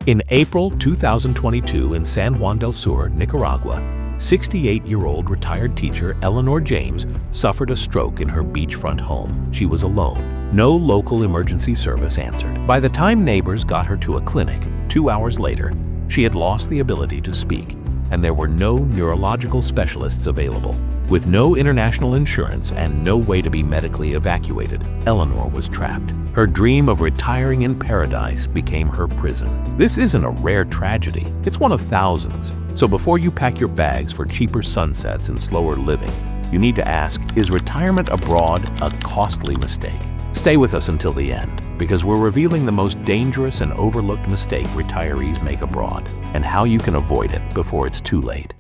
In April 2022 in San Juan del Sur, Nicaragua, 68-year-old retired teacher Eleanor James suffered a stroke in her beachfront home. She was alone. No local emergency service answered. By the time neighbors got her to a clinic, 2 hours later, she had lost the ability to speak, and there were no neurological specialists available. With no international insurance and no way to be medically evacuated, Eleanor was trapped. Her dream of retiring in paradise became her prison. This isn't a rare tragedy. It's one of thousands. So before you pack your bags for cheaper sunsets and slower living, you need to ask, is retirement abroad a costly mistake? Stay with us until the end, because we're revealing the most dangerous and overlooked mistake retirees make abroad, and how you can avoid it before it's too late.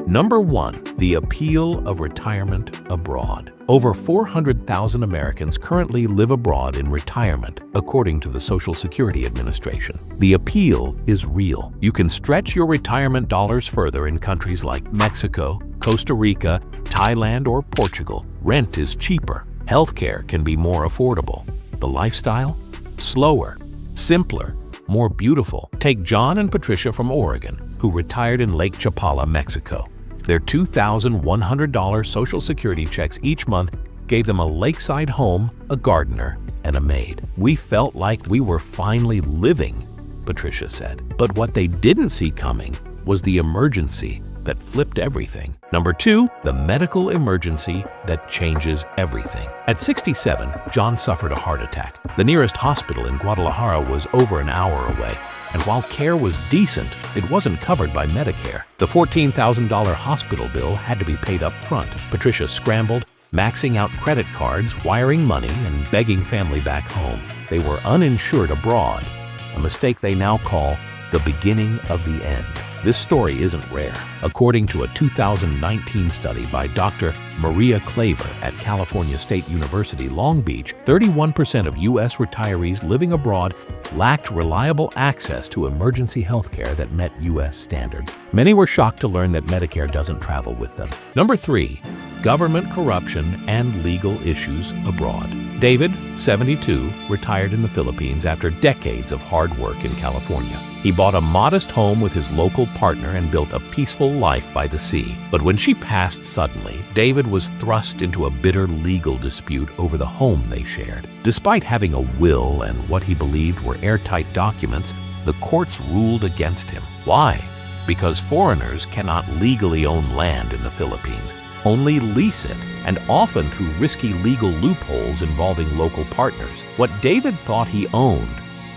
Number 1. The appeal of retirement abroad. Over 400,000 Americans currently live abroad in retirement, according to the Social Security Administration. The appeal is real. You can stretch your retirement dollars further in countries like Mexico, Costa Rica, Thailand, or Portugal. Rent is cheaper. Healthcare can be more affordable. The lifestyle? Slower, simpler, more beautiful. Take John and Patricia from Oregon, who retired in Lake Chapala, Mexico. Their $2,100 Social Security checks each month gave them a lakeside home, a gardener, and a maid. We felt like we were finally living, Patricia said. But what they didn't see coming was the emergency that flipped everything. Number 2, the medical emergency that changes everything. At 67, John suffered a heart attack. The nearest hospital in Guadalajara was over an hour away. And while care was decent, it wasn't covered by Medicare. The $14,000 hospital bill had to be paid up front. Patricia scrambled, maxing out credit cards, wiring money, and begging family back home. They were uninsured abroad, a mistake they now call the beginning of the end. This story isn't rare. According to a 2019 study by Dr. Maria Claver at California State University, Long Beach, 31% of U.S. retirees living abroad lacked reliable access to emergency health care that met U.S. standards. Many were shocked to learn that Medicare doesn't travel with them. Number 3, government corruption and legal issues abroad. David, 72, retired in the Philippines after decades of hard work in California. He bought a modest home with his local partner and built a peaceful life by the sea. But when she passed suddenly, David was thrust into a bitter legal dispute over the home they shared. Despite having a will and what he believed were airtight documents, the courts ruled against him. Why? Because foreigners cannot legally own land in the Philippines, only lease it, and often through risky legal loopholes involving local partners. What David thought he owned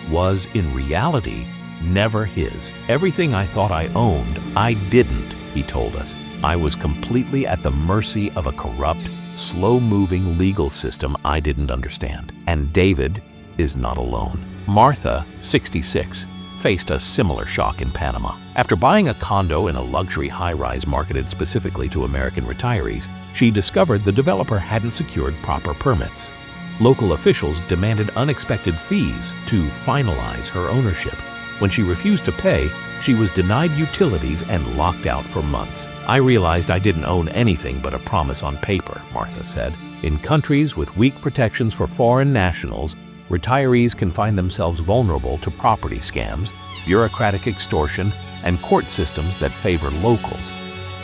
was, in reality, never his. Everything I thought I owned, I didn't, he told us. I was completely at the mercy of a corrupt, slow-moving legal system I didn't understand. And David is not alone. Martha, 66, faced a similar shock in Panama. After buying a condo in a luxury high-rise marketed specifically to American retirees, she discovered the developer hadn't secured proper permits. Local officials demanded unexpected fees to finalize her ownership. When she refused to pay, she was denied utilities and locked out for months. I realized I didn't own anything but a promise on paper, Martha said. In countries with weak protections for foreign nationals, retirees can find themselves vulnerable to property scams, bureaucratic extortion, and court systems that favor locals.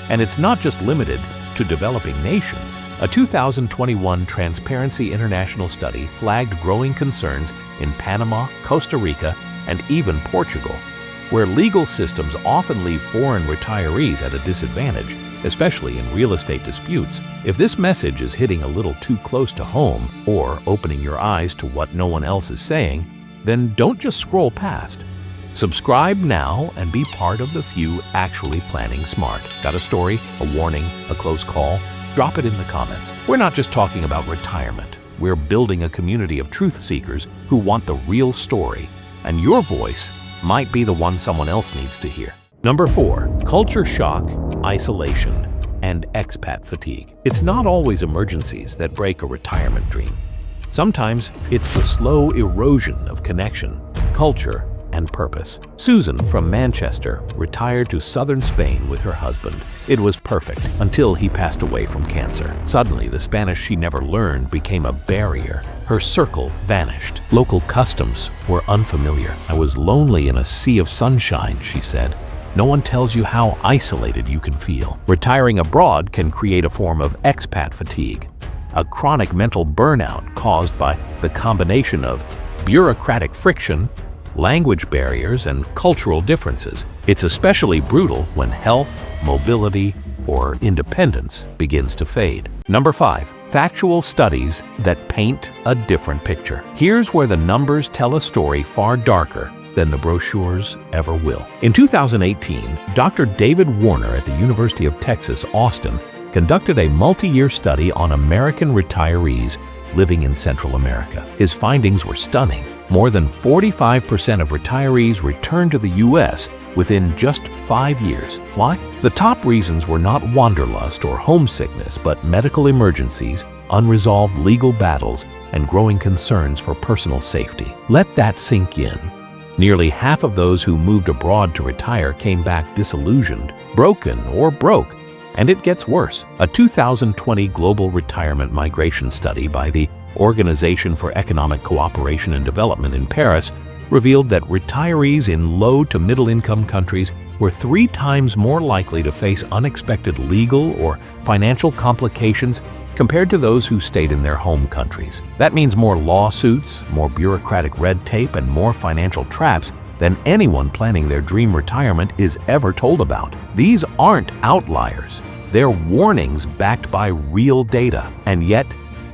And it's not just limited to developing nations. A 2021 Transparency International study flagged growing concerns in Panama, Costa Rica, and even Portugal, where legal systems often leave foreign retirees at a disadvantage, especially in real estate disputes. If this message is hitting a little too close to home or opening your eyes to what no one else is saying, then don't just scroll past. Subscribe now and be part of the few actually planning smart. Got a story, a warning, a close call? Drop it in the comments. We're not just talking about retirement. We're building a community of truth seekers who want the real story, and your voice might be the one someone else needs to hear. Number 4, culture shock, isolation, and expat fatigue. It's not always emergencies that break a retirement dream. Sometimes it's the slow erosion of connection, culture, and purpose. Susan from Manchester retired to southern Spain with her husband. It was perfect until he passed away from cancer. Suddenly, the Spanish she never learned became a barrier. Her circle vanished. Local customs were unfamiliar. I was lonely in a sea of sunshine, she said. No one tells you how isolated you can feel. Retiring abroad can create a form of expat fatigue, a chronic mental burnout caused by the combination of bureaucratic friction, language barriers, and cultural differences. It's especially brutal when health, mobility, or independence begins to fade. Number 5. Factual studies that paint a different picture. Here's where the numbers tell a story far darker than the brochures ever will. In 2018, Dr. David Warner at the University of Texas, Austin, conducted a multi-year study on American retirees living in Central America. His findings were stunning. More than 45% of retirees returned to the U.S. within just 5 years. Why? The top reasons were not wanderlust or homesickness, but medical emergencies, unresolved legal battles, and growing concerns for personal safety. Let that sink in. Nearly half of those who moved abroad to retire came back disillusioned, broken, or broke. And it gets worse. A 2020 global retirement migration study by the Organization for Economic Cooperation and Development in Paris revealed that retirees in low to middle income countries were 3 times more likely to face unexpected legal or financial complications compared to those who stayed in their home countries. That means more lawsuits, more bureaucratic red tape, and more financial traps than anyone planning their dream retirement is ever told about. These aren't outliers. They're warnings backed by real data. And yet,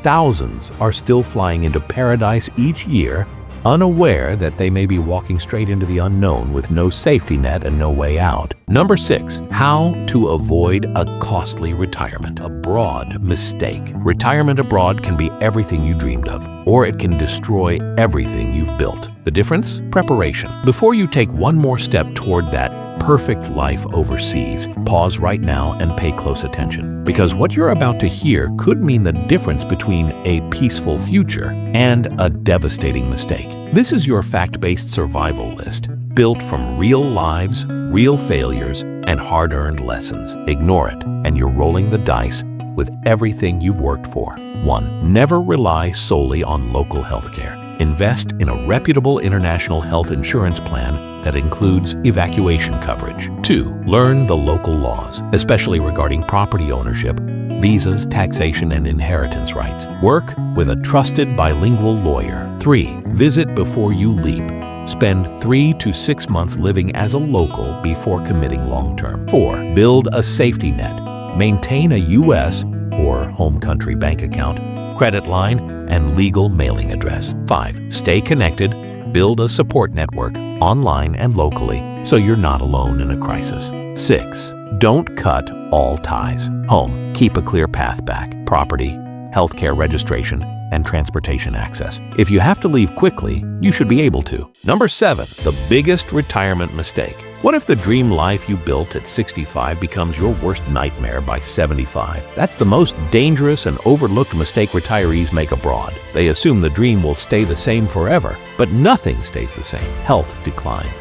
thousands are still flying into paradise each year, unaware that they may be walking straight into the unknown with no safety net and no way out. Number 6. How to avoid a costly retirement. A broad mistake. Retirement abroad can be everything you dreamed of, or it can destroy everything you've built. The difference? Preparation. Before you take one more step toward that perfect life overseas, pause right now and pay close attention. Because what you're about to hear could mean the difference between a peaceful future and a devastating mistake. This is your fact-based survival list, built from real lives, real failures, and hard-earned lessons. Ignore it, and you're rolling the dice with everything you've worked for. 1. Never rely solely on local healthcare. Invest in a reputable international health insurance plan that includes evacuation coverage. 2. Learn the local laws, especially regarding property ownership, visas, taxation, and inheritance rights. Work with a trusted bilingual lawyer. 3. Visit before you leap. Spend 3 to 6 months living as a local before committing long-term. 4. Build a safety net. Maintain a U.S. or home country bank account, credit line, and legal mailing address. 5. Stay connected. Build a support network, online and locally, so you're not alone in a crisis. 6. Don't cut all ties. Home. Keep a clear path back. Property, healthcare registration, and transportation access. If you have to leave quickly, you should be able to. Number 7. The biggest retirement mistake. What if the dream life you built at 65 becomes your worst nightmare by 75? That's the most dangerous and overlooked mistake retirees make abroad. They assume the dream will stay the same forever, but nothing stays the same. Health declines,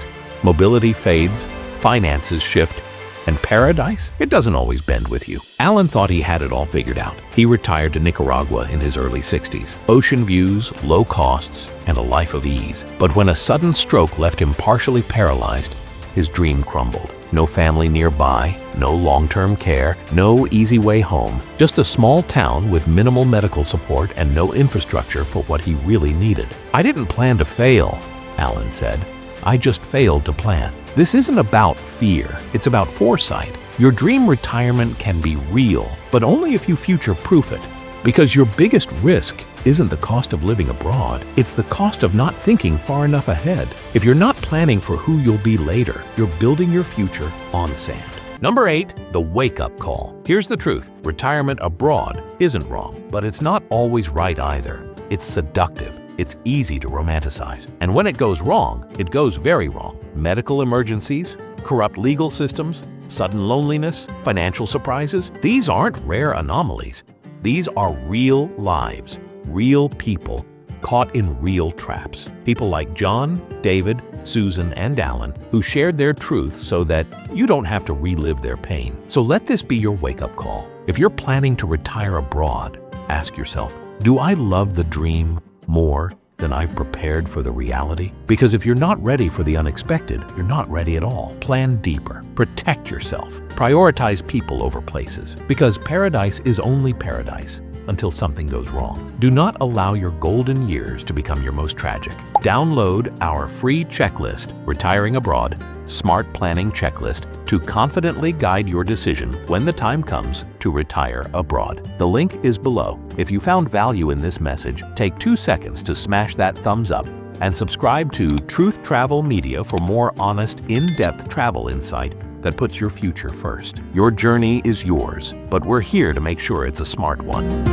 mobility fades, finances shift, and paradise? It doesn't always bend with you. Alan thought he had it all figured out. He retired to Nicaragua in his early 60s. Ocean views, low costs, and a life of ease. But when a sudden stroke left him partially paralyzed, his dream crumbled. No family nearby, no long-term care, no easy way home. Just a small town with minimal medical support and no infrastructure for what he really needed. I didn't plan to fail, Alan said. I just failed to plan. This isn't about fear, it's about foresight. Your dream retirement can be real, but only if you future-proof it. Because your biggest risk isn't the cost of living abroad, it's the cost of not thinking far enough ahead. If you're not planning for who you'll be later, you're building your future on sand. Number 8, the wake-up call. Here's the truth. Retirement abroad isn't wrong, but it's not always right either. It's seductive. It's easy to romanticize. And when it goes wrong, it goes very wrong. Medical emergencies, corrupt legal systems, sudden loneliness, financial surprises. These aren't rare anomalies. These are real lives, real people caught in real traps. People like John, David, Susan, and Alan, who shared their truth so that you don't have to relive their pain. So let this be your wake-up call. If you're planning to retire abroad, ask yourself, do I love the dream more than I've prepared for the reality? Because if you're not ready for the unexpected, you're not ready at all. Plan deeper. Protect yourself. Prioritize people over places. Because paradise is only paradise until something goes wrong. Do not allow your golden years to become your most tragic. Download our free checklist, Retiring Abroad, Smart Planning Checklist, to confidently guide your decision when the time comes to retire abroad. The link is below. If you found value in this message, take 2 seconds to smash that thumbs up and subscribe to Truth Travel Media for more honest, in-depth travel insight that puts your future first. Your journey is yours, but we're here to make sure it's a smart one.